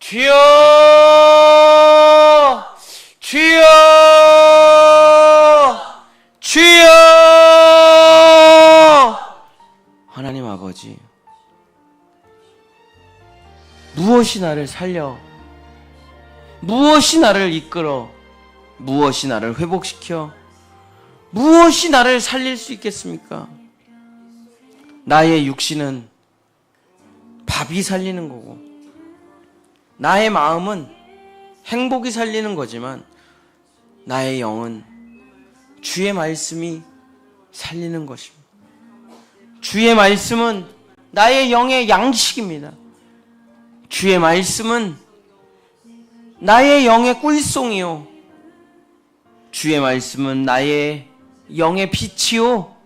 주여, 주여, 주여. 하나님 아버지, 무엇이 나를 살려, 무엇이 나를 이끌어, 무엇이 나를 회복시켜, 무엇이 나를 살릴 수 있겠습니까? 나의 육신은 밥이 살리는 거고, 나의 마음은 행복이 살리는 거지만, 나의 영은 주의 말씀이 살리는 것입니다. 주의 말씀은 나의 영의 양식입니다. 주의 말씀은 나의 영의 꿀송이요, 주의 말씀은 나의 영의 빛이요,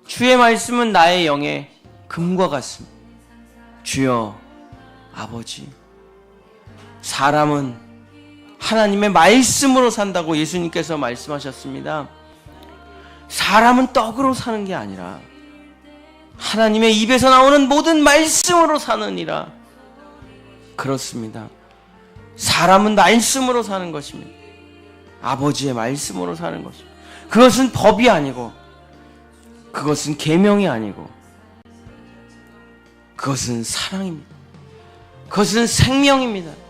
주의 말씀은 나의 영의 금과 같습니다. 주여 아버지, 사람은 하나님의 말씀으로 산다고 예수님께서 말씀하셨습니다. 사람은 떡으로 사는 게 아니라 하나님의 입에서 나오는 모든 말씀으로 사느니라. 그렇습니다. 사람은 말씀으로 사는 것입니다. 아버지의 말씀으로 사는 것입니다. 그것은 법이 아니고, 그것은 계명이 아니고, 그것은 사랑입니다. 그것은 생명입니다.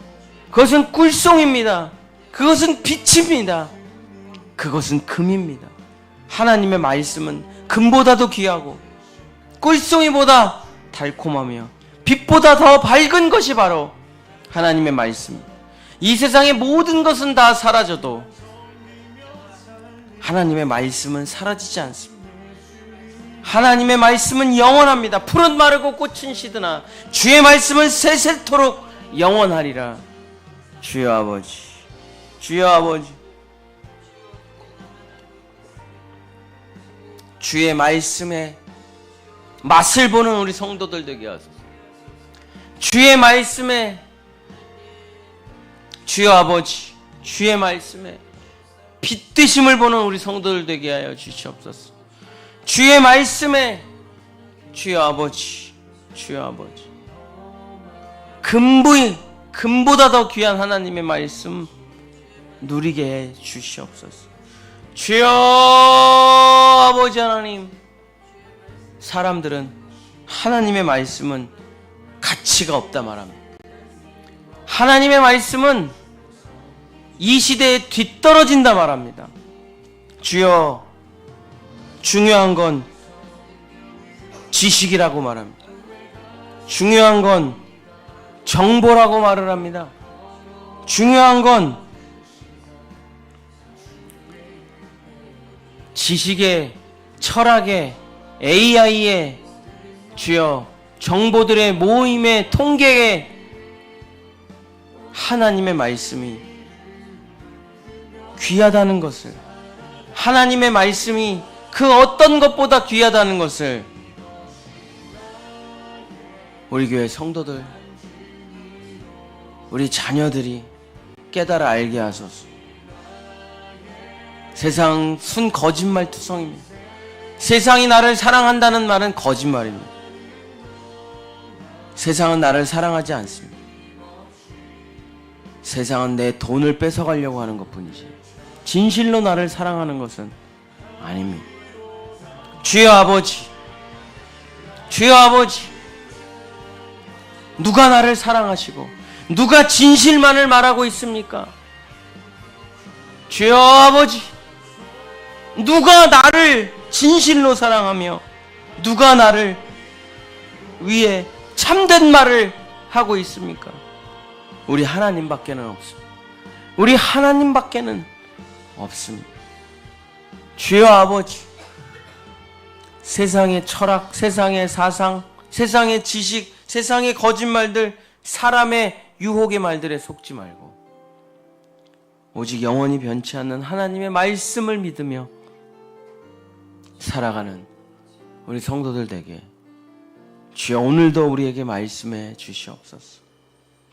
그것은 꿀송입니다. 그것은 빛입니다. 그것은 금입니다. 하나님의 말씀은 금보다도 귀하고 꿀송이보다 달콤하며 빛보다 더 밝은 것이 바로 하나님의 말씀입니다. 이 세상의 모든 것은 다 사라져도 하나님의 말씀은 사라지지 않습니다. 하나님의 말씀은 영원합니다. 풀은 마르고 꽃은 시드나 주의 말씀은 세세토록 영원하리라. 주여 아버지, 주여 아버지, 주의 말씀에 맛을 보는 우리 성도들 되게 하소서. 주의 말씀에, 주여 아버지, 주의 말씀에 빛되심을 보는 우리 성도들 되게 하여 주시옵소서. 주의 말씀에, 주여 아버지, 주여 아버지, 금보다 더 귀한 하나님의 말씀 누리게 해 주시옵소서. 주여 아버지 하나님, 사람들은 하나님의 말씀은 가치가 없다 말합니다. 하나님의 말씀은 이 시대에 뒤떨어진다 말합니다. 주여, 중요한 건 지식이라고 말합니다. 중요한 건 정보라고 말을 합니다. 중요한 건 지식의, 철학의, AI의, 주여 정보들의 모임의 통계에 하나님의 말씀이 귀하다는 것을, 하나님의 말씀이 그 어떤 것보다 귀하다는 것을 우리 교회 성도들, 우리 자녀들이 깨달아 알게 하소서. 세상 순 거짓말 투성입니다. 세상이 나를 사랑한다는 말은 거짓말입니다. 세상은 나를 사랑하지 않습니다. 세상은 내 돈을 뺏어가려고 하는 것뿐이지 진실로 나를 사랑하는 것은 아닙니다. 주여 아버지, 주여 아버지, 누가 나를 사랑하시고 누가 진실만을 말하고 있습니까? 주여 아버지, 누가 나를 진실로 사랑하며 누가 나를 위해 참된 말을 하고 있습니까? 우리 하나님밖에는 없습니다. 우리 하나님밖에는 없습니다. 주여 아버지, 세상의 철학, 세상의 사상, 세상의 지식, 세상의 거짓말들, 사람의 유혹의 말들에 속지 말고 오직 영원히 변치 않는 하나님의 말씀을 믿으며 살아가는 우리 성도들 되게 주여 오늘도 우리에게 말씀해 주시옵소서.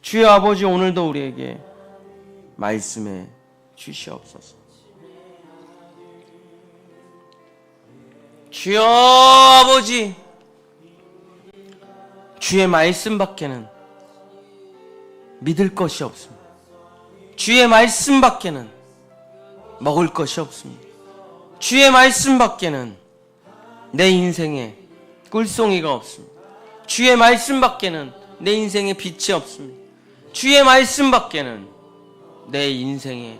주여 아버지, 오늘도 우리에게 말씀해 주시옵소서. 주여 아버지, 주의 말씀 밖에는 믿을 것이 없습니다. 주의 말씀밖에는 먹을 것이 없습니다. 주의 말씀밖에는 내 인생에 꿀송이가 없습니다. 주의 말씀밖에는 내 인생에 빛이 없습니다. 주의 말씀밖에는 내 인생에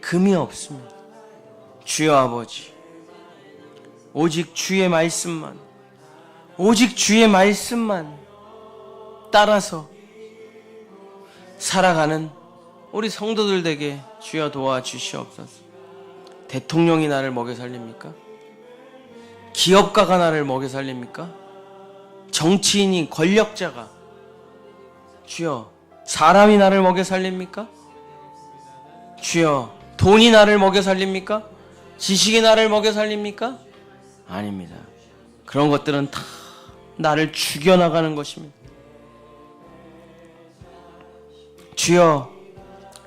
금이 없습니다. 주여 아버지, 오직 주의 말씀만, 오직 주의 말씀만 따라서 살아가는 우리 성도들 되게 주여 도와주시옵소서. 대통령이 나를 먹여 살립니까? 기업가가 나를 먹여 살립니까? 정치인이, 권력자가, 주여 사람이 나를 먹여 살립니까? 주여 돈이 나를 먹여 살립니까? 지식이 나를 먹여 살립니까? 아닙니다. 그런 것들은 다 나를 죽여나가는 것입니다. 주여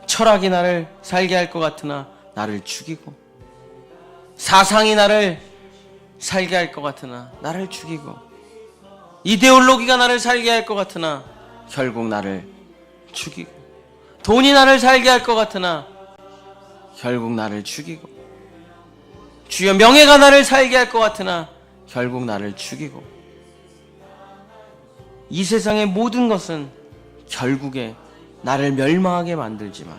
철학이 나를 살게 할 것 같으나 나를 죽이고, 사상이 나를 살게 할 것 같으나 나를 죽이고, 이데올로기가 나를 살게 할 것 같으나 결국 나를 죽이고, 돈이 나를 살게 할 것 같으나 결국 나를 죽이고, 주여 명예가 나를 살게 할 것 같으나 결국 나를 죽이고, 이 세상의 모든 것은 결국에 나를 멸망하게 만들지만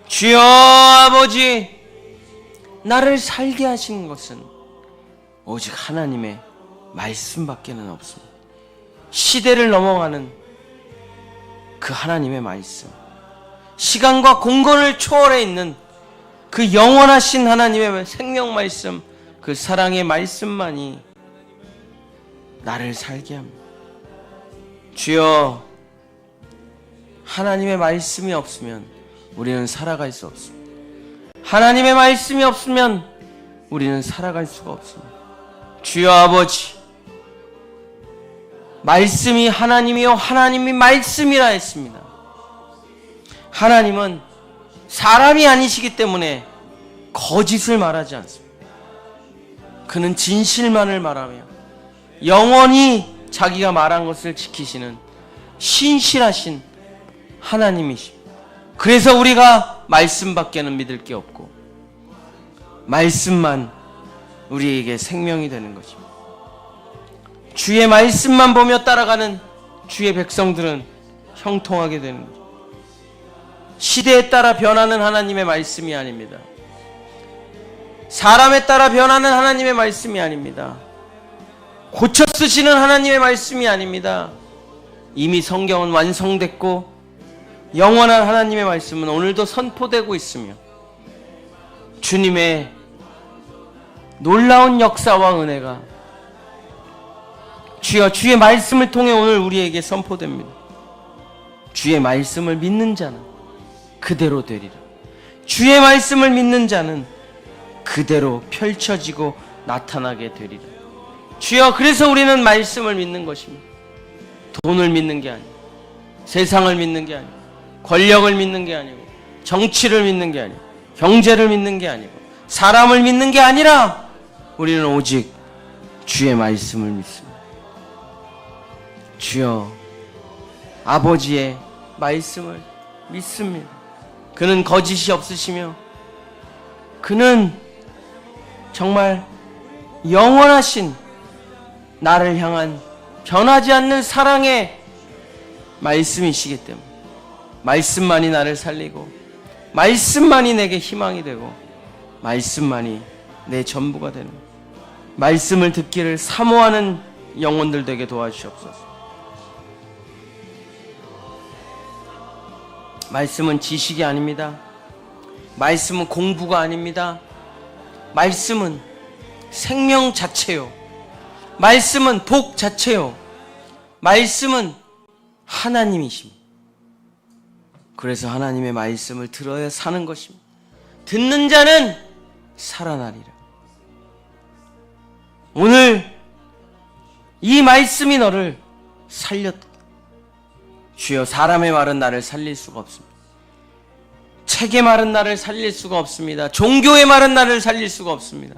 주여 아버지, 나를 살게 하시는 것은 오직 하나님의 말씀밖에는 없습니다. 시대를 넘어가는 그 하나님의 말씀, 시간과 공간을 초월해 있는 그 영원하신 하나님의 생명 말씀, 그 사랑의 말씀만이 나를 살게 합니다. 주여, 하나님의 말씀이 없으면 우리는 살아갈 수 없습니다. 하나님의 말씀이 없으면 우리는 살아갈 수가 없습니다. 주여 아버지, 말씀이 하나님이요 하나님이 말씀이라 했습니다. 하나님은 사람이 아니시기 때문에 거짓을 말하지 않습니다. 그는 진실만을 말하며 영원히 자기가 말한 것을 지키시는 신실하신 하나님이십니다. 그래서 우리가 말씀밖에는 믿을 게 없고 말씀만 우리에게 생명이 되는 것입니다. 주의 말씀만 보며 따라가는 주의 백성들은 형통하게 되는 거죠. 시대에 따라 변하는 하나님의 말씀이 아닙니다. 사람에 따라 변하는 하나님의 말씀이 아닙니다. 고쳐 쓰시는 하나님의 말씀이 아닙니다. 이미 성경은 완성됐고 영원한 하나님의 말씀은 오늘도 선포되고 있으며 주님의 놀라운 역사와 은혜가 주여 주의 말씀을 통해 오늘 우리에게 선포됩니다. 주의 말씀을 믿는 자는 그대로 되리라. 주의 말씀을 믿는 자는 그대로 펼쳐지고 나타나게 되리라. 주여, 그래서 우리는 말씀을 믿는 것입니다. 돈을 믿는 게 아니고, 세상을 믿는 게 아니고, 권력을 믿는 게 아니고, 정치를 믿는 게 아니고, 경제를 믿는 게 아니고, 사람을 믿는 게 아니라 우리는 오직 주의 말씀을 믿습니다. 주여, 아버지의 말씀을 믿습니다. 그는 거짓이 없으시며 그는 정말 영원하신 나를 향한 변하지 않는 사랑의 말씀이시기 때문에 말씀만이 나를 살리고 말씀만이 내게 희망이 되고 말씀만이 내 전부가 되는, 말씀을 듣기를 사모하는 영혼들 되게 도와주시옵소서. 말씀은 지식이 아닙니다. 말씀은 공부가 아닙니다. 말씀은 생명 자체요. 말씀은 복 자체요. 말씀은 하나님이십니다. 그래서 하나님의 말씀을 들어야 사는 것입니다. 듣는 자는 살아나리라. 오늘 이 말씀이 너를 살렸다. 주여, 사람의 말은 나를 살릴 수가 없습니다. 책의 말은 나를 살릴 수가 없습니다. 종교의 말은 나를 살릴 수가 없습니다.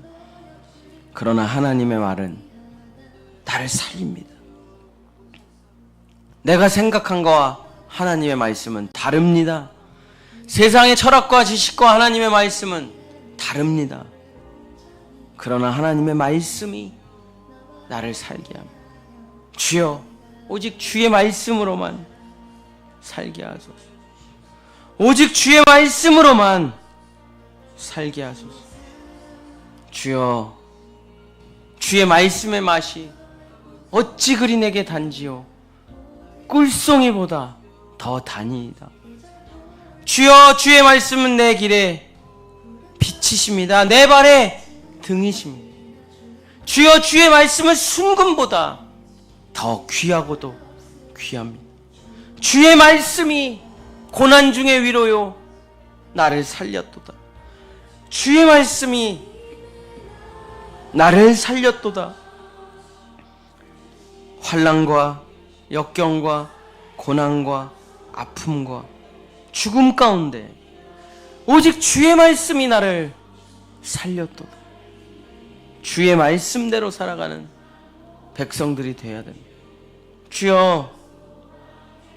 그러나 하나님의 말은 나를 살립니다. 내가 생각한 거와 하나님의 말씀은 다릅니다. 세상의 철학과 지식과 하나님의 말씀은 다릅니다. 그러나 하나님의 말씀이 나를 살게 합니다. 주여, 오직 주의 말씀으로만 살게 하소서. 오직 주의 말씀으로만 살게 하소서. 주여, 주의 말씀의 맛이 어찌 그리 내게 단지요 꿀송이보다 더 다니이다. 주여, 주의 말씀은 내 길에 빛이십니다. 내 발에 등이십니다. 주여, 주의 말씀은 순금보다 더 귀하고도 귀합니다. 주의 말씀이 고난 중에 위로요 나를 살렸도다. 주의 말씀이 나를 살렸도다. 환난과 역경과 고난과 아픔과 죽음 가운데 오직 주의 말씀이 나를 살렸도다. 주의 말씀대로 살아가는 백성들이 되어야 됩니다. 주여,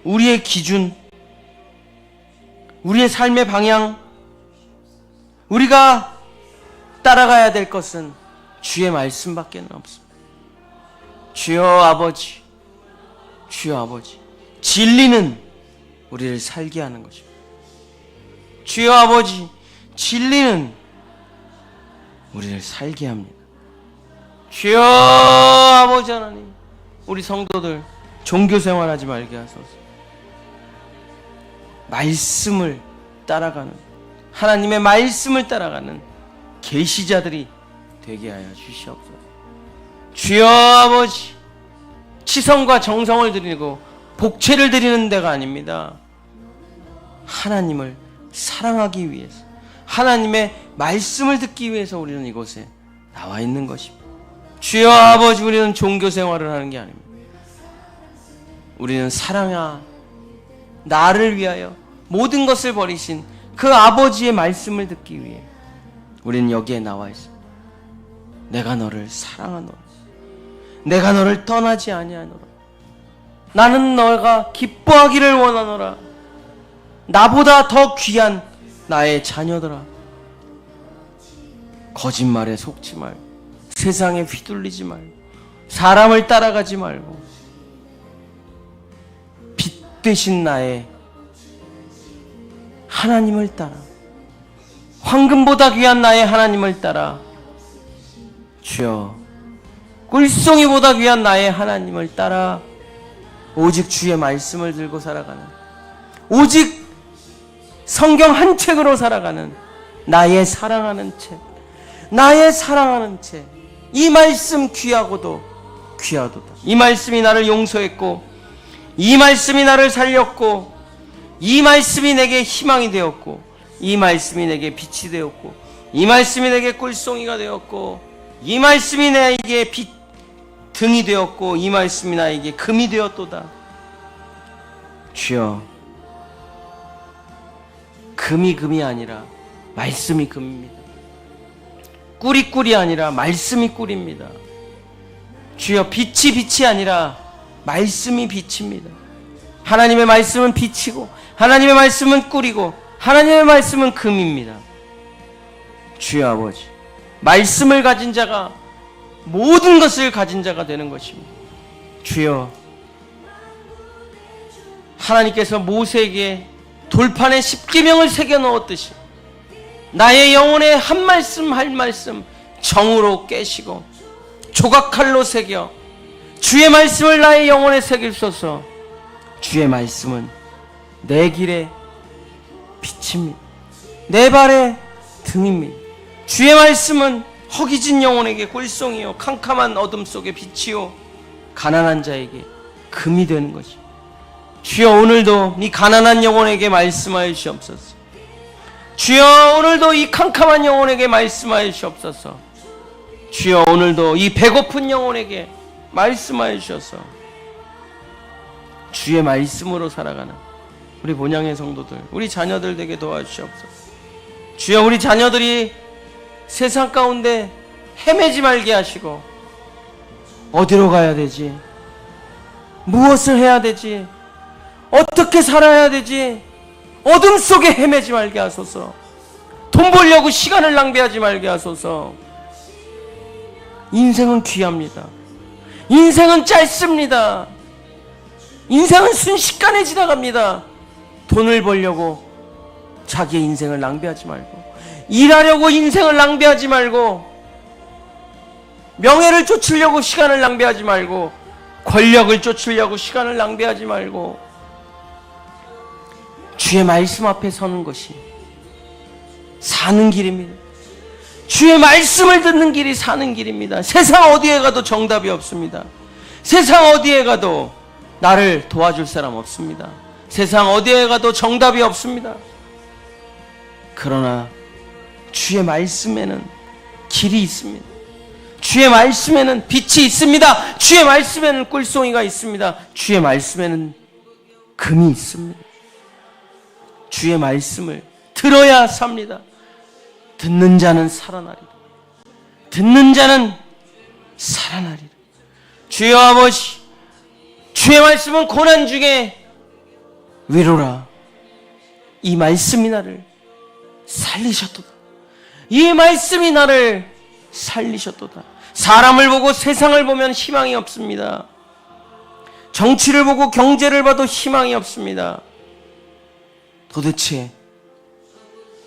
우리의 기준, 우리의 삶의 방향, 우리가 따라가야 될 것은 주의 말씀밖에 없습니다. 주여 아버지, 주여 아버지, 진리는 우리를 살게 하는 것입니다. 주여 아버지, 진리는 우리를 살게 합니다. 주여 아버지 하나님, 우리 성도들 종교 생활하지 말게 하소서. 말씀을 따라가는, 하나님의 말씀을 따라가는 계시자들이 되게 하여 주시옵소서. 주여 아버지, 치성과 정성을 드리고 복채를 드리는 데가 아닙니다. 하나님을 사랑하기 위해서, 하나님의 말씀을 듣기 위해서 우리는 이곳에 나와 있는 것입니다. 주여 아버지, 우리는 종교 생활을 하는 게 아닙니다. 우리는 사랑하 나를 위하여 모든 것을 버리신 그 아버지의 말씀을 듣기 위해 우리는 여기에 나와 있습니다. 내가 너를 사랑하노라. 내가 너를 떠나지 아니하노라. 나는 너가 기뻐하기를 원하노라. 나보다 더 귀한 나의 자녀들아, 거짓말에 속지 말고, 세상에 휘둘리지 말고, 사람을 따라가지 말고, 빛 되신 나의 하나님을 따라, 황금보다 귀한 나의 하나님을 따라, 주여, 꿀송이보다 귀한 나의 하나님을 따라 오직 주의 말씀을 들고 살아가는, 오직 성경 한 책으로 살아가는 나의 사랑하는 책, 나의 사랑하는 책, 이 말씀 귀하고도 귀하도다. 이 말씀이 나를 용서했고, 이 말씀이 나를 살렸고, 이 말씀이 내게 희망이 되었고, 이 말씀이 내게 빛이 되었고, 이 말씀이 내게 꿀송이가 되었고, 이 말씀이 나에게 등이 되었고, 이 말씀이 나에게 금이 되었도다. 주여, 금이 아니라 말씀이 금입니다. 꿀이 아니라 말씀이 꿀입니다. 주여, 빛이 아니라 말씀이 빛입니다. 하나님의 말씀은 빛이고, 하나님의 말씀은 꿀이고, 하나님의 말씀은 금입니다. 주여 아버지, 말씀을 가진 자가 모든 것을 가진 자가 되는 것입니다. 주여, 하나님께서 모세에게 돌판에 십계명을 새겨 넣었듯이 나의 영혼에 한 말씀 한 말씀 정으로 깨시고 조각칼로 새겨 주의 말씀을 나의 영혼에 새기소서. 주의 말씀은 내 길의 빛입니다. 내 발의 등입니다. 주의 말씀은 허기진 영혼에게 꿀송이요 캄캄한 어둠 속의 빛이요 가난한 자에게 금이 되는 것입니다. 주여, 오늘도 이 가난한 영혼에게 말씀하여 주옵소서. 주여, 오늘도 이 캄캄한 영혼에게 말씀하여 주옵소서. 주여, 오늘도 이 배고픈 영혼에게 말씀하여 주셔서 주의 말씀으로 살아가는 우리 본향의 성도들, 우리 자녀들 되게 도와주시옵소서. 주여, 우리 자녀들이 세상 가운데 헤매지 말게 하시고, 어디로 가야 되지? 무엇을 해야 되지? 어떻게 살아야 되지? 어둠 속에 헤매지 말게 하소서. 돈 벌려고 시간을 낭비하지 말게 하소서. 인생은 귀합니다. 인생은 짧습니다. 인생은 순식간에 지나갑니다. 돈을 벌려고 자기의 인생을 낭비하지 말고, 일하려고 인생을 낭비하지 말고, 명예를 쫓으려고 시간을 낭비하지 말고, 권력을 쫓으려고 시간을 낭비하지 말고, 주의 말씀 앞에 서는 것이 사는 길입니다. 주의 말씀을 듣는 길이 사는 길입니다. 세상 어디에 가도 정답이 없습니다. 세상 어디에 가도 나를 도와줄 사람 없습니다. 세상 어디에 가도 정답이 없습니다. 그러나 주의 말씀에는 길이 있습니다. 주의 말씀에는 빛이 있습니다. 주의 말씀에는 꿀송이가 있습니다. 주의 말씀에는 금이 있습니다. 주의 말씀을 들어야 삽니다. 듣는 자는 살아나리라. 듣는 자는 살아나리라. 주여 아버지, 주의 말씀은 고난 중에 위로라. 이 말씀이 나를 살리셨도다. 이 말씀이 나를 살리셨도다. 사람을 보고 세상을 보면 희망이 없습니다. 정치를 보고 경제를 봐도 희망이 없습니다. 도대체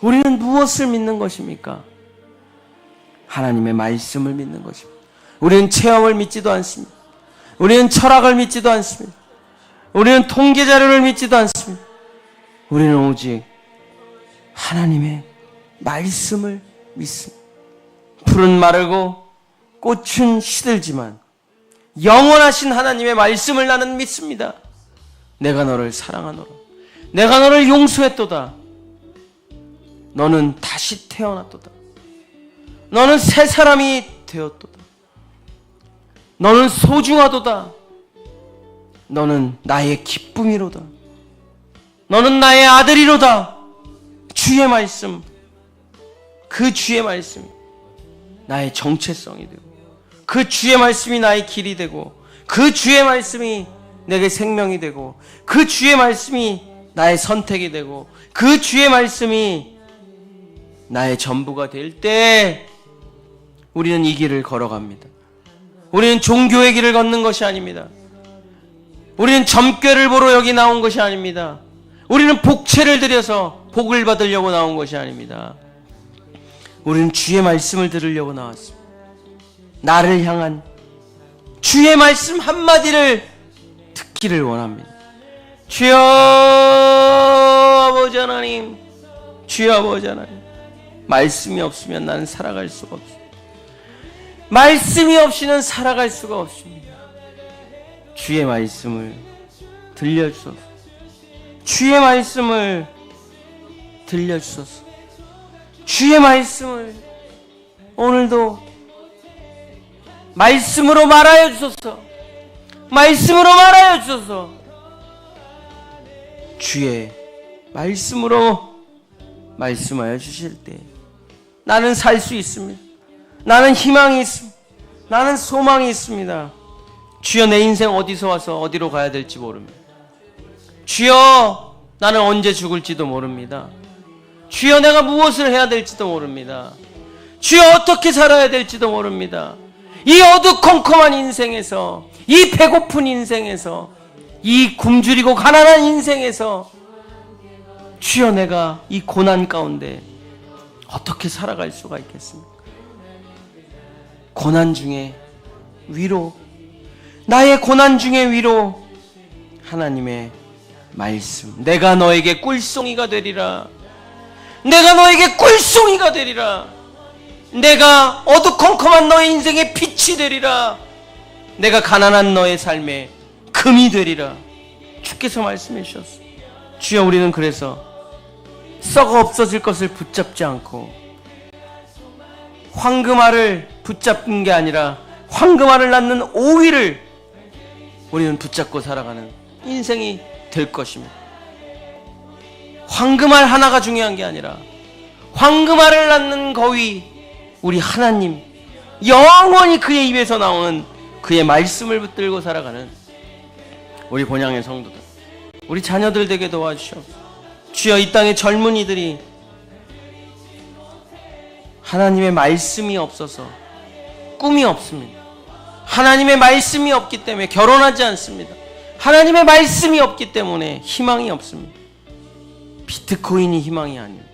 우리는 무엇을 믿는 것입니까? 하나님의 말씀을 믿는 것입니다. 우리는 체험을 믿지도 않습니다. 우리는 철학을 믿지도 않습니다. 우리는 통계 자료를 믿지도 않습니다. 우리는 오직 하나님의 말씀을 믿습니다. 풀은 마르고 꽃은 시들지만 영원하신 하나님의 말씀을 나는 믿습니다. 내가 너를 사랑하노라. 내가 너를 용서했도다. 너는 다시 태어났도다. 너는 새 사람이 되었도다. 너는 소중하도다. 너는 나의 기쁨이로다. 너는 나의 아들이로다. 주의 말씀, 그 주의 말씀이 나의 정체성이 되고, 그 주의 말씀이 나의 길이 되고, 그 주의 말씀이 내게 생명이 되고, 그 주의 말씀이 나의 선택이 되고, 그 주의 말씀이 나의 전부가 될 때 우리는 이 길을 걸어갑니다. 우리는 종교의 길을 걷는 것이 아닙니다. 우리는 점괘를 보러 여기 나온 것이 아닙니다. 우리는 복채를 들여서 복을 받으려고 나온 것이 아닙니다. 우리는 주의 말씀을 들으려고 나왔습니다. 나를 향한 주의 말씀 한마디를 듣기를 원합니다. 주여 아버지 하나님, 주여 아버지 하나님, 말씀이 없으면 나는 살아갈 수가 없습니다. 말씀이 없이는 살아갈 수가 없습니다. 주의 말씀을 들려주소서. 주의 말씀을 들려주소서. 주의 말씀을 오늘도 말씀으로 말하여 주소서. 말씀으로 말하여 주소서. 주의 말씀으로 말씀하여 주실 때 나는 살 수 있습니다. 나는 희망이 있습니다. 나는 소망이 있습니다. 주여, 내 인생 어디서 와서 어디로 가야 될지 모릅니다. 주여, 나는 언제 죽을지도 모릅니다. 주여, 내가 무엇을 해야 될지도 모릅니다. 주여, 어떻게 살아야 될지도 모릅니다. 이 어두컴컴한 인생에서, 이 배고픈 인생에서, 이 굶주리고 가난한 인생에서 주여, 내가 이 고난 가운데 어떻게 살아갈 수가 있겠습니까? 고난 중에 위로, 나의 고난 중에 위로, 하나님의 말씀. 내가 너에게 꿀송이가 되리라. 내가 너에게 꿀송이가 되리라. 내가 어두컴컴한 너의 인생의 빛이 되리라. 내가 가난한 너의 삶에 금이 되리라. 주께서 말씀해 주셨어. 주여, 우리는 그래서 썩어 없어질 것을 붙잡지 않고 황금알을 붙잡는 게 아니라 황금알을 낳는 오이를 우리는 붙잡고 살아가는 인생이 될 것입니다. 황금알 하나가 중요한 게 아니라 황금알을 낳는 거위, 우리 하나님, 영원히 그의 입에서 나오는 그의 말씀을 붙들고 살아가는 우리 본향의 성도들, 우리 자녀들 되게 도와주시옵소서. 주여, 이 땅의 젊은이들이 하나님의 말씀이 없어서 꿈이 없습니다. 하나님의 말씀이 없기 때문에 결혼하지 않습니다. 하나님의 말씀이 없기 때문에 희망이 없습니다. 비트코인이 희망이 아닙니다.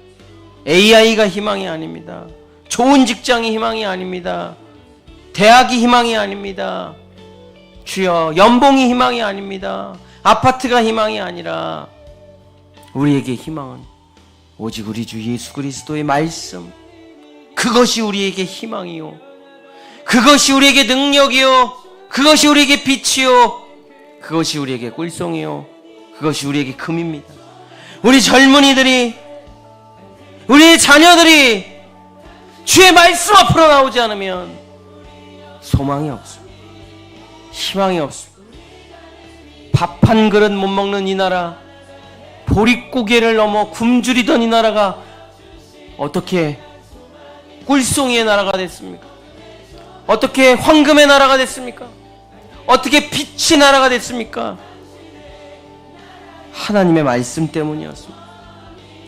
AI가 희망이 아닙니다. 좋은 직장이 희망이 아닙니다. 대학이 희망이 아닙니다. 주여, 연봉이 희망이 아닙니다. 아파트가 희망이 아니라 우리에게 희망은 오직 우리 주 예수 그리스도의 말씀, 그것이 우리에게 희망이요, 그것이 우리에게 능력이요, 그것이 우리에게 빛이요, 그것이 우리에게 꿀송이요, 그것이 우리에게 금입니다. 우리 젊은이들이, 우리 자녀들이 주의 말씀 앞으로 나오지 않으면 소망이 없습니다. 희망이 없습니다. 밥 한 그릇 못 먹는 이 나라, 보릿고개를 넘어 굶주리던 이 나라가 어떻게 꿀송이의 나라가 됐습니까? 어떻게 황금의 나라가 됐습니까? 어떻게 빛의 나라가 됐습니까? 하나님의 말씀 때문이었습니다.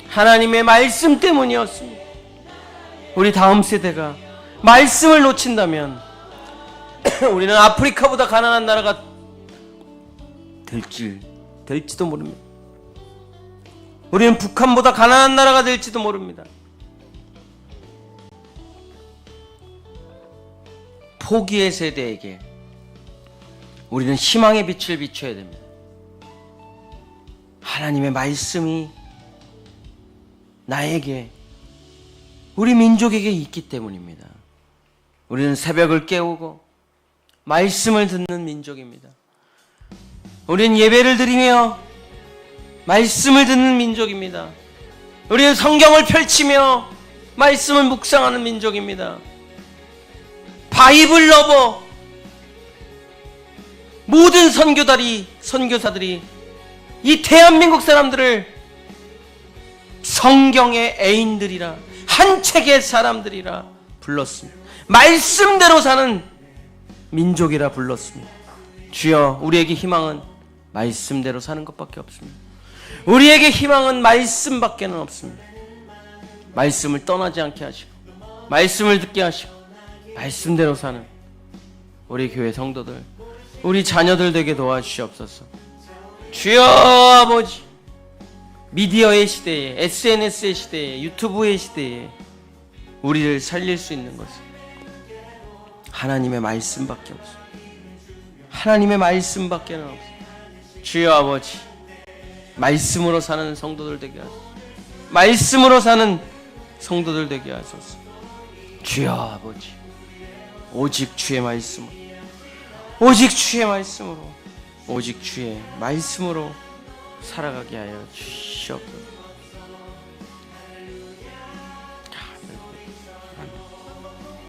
하나님의 말씀 때문이었습니다. 우리 다음 세대가 말씀을 놓친다면 우리는 아프리카보다 가난한 나라가 될지도 모릅니다. 우리는 북한보다 가난한 나라가 될지도 모릅니다. 포기의 세대에게 우리는 희망의 빛을 비춰야 됩니다. 하나님의 말씀이 나에게, 우리 민족에게 있기 때문입니다. 우리는 새벽을 깨우고 말씀을 듣는 민족입니다. 우리는 예배를 드리며 말씀을 듣는 민족입니다. 우리는 성경을 펼치며 말씀을 묵상하는 민족입니다. 바이블 러버, 모든 선교사들이 이 대한민국 사람들을 성경의 애인들이라, 한 책의 사람들이라 불렀습니다. 말씀대로 사는 민족이라 불렀습니다. 주여, 우리에게 희망은 말씀대로 사는 것밖에 없습니다. 우리에게 희망은 말씀밖에는 없습니다. 말씀을 떠나지 않게 하시고 말씀을 듣게 하시고 말씀대로 사는 우리 교회 성도들, 우리 자녀들 되게 도와주시옵소서. 주여 아버지, 미디어의 시대에, SNS의 시대에, 유튜브의 시대에 우리를 살릴 수 있는 것은 하나님의 말씀밖에 없습니다. 하나님의 말씀밖에는 없습니다. 주여 아버지, 말씀으로 사는 성도들 되게 하소서. 말씀으로 사는 성도들 되게 하소서. 주여 아버지, 오직 주의 말씀으로, 오직 주의 말씀으로, 오직 주의 말씀으로 살아가게 하여 주시옵소서.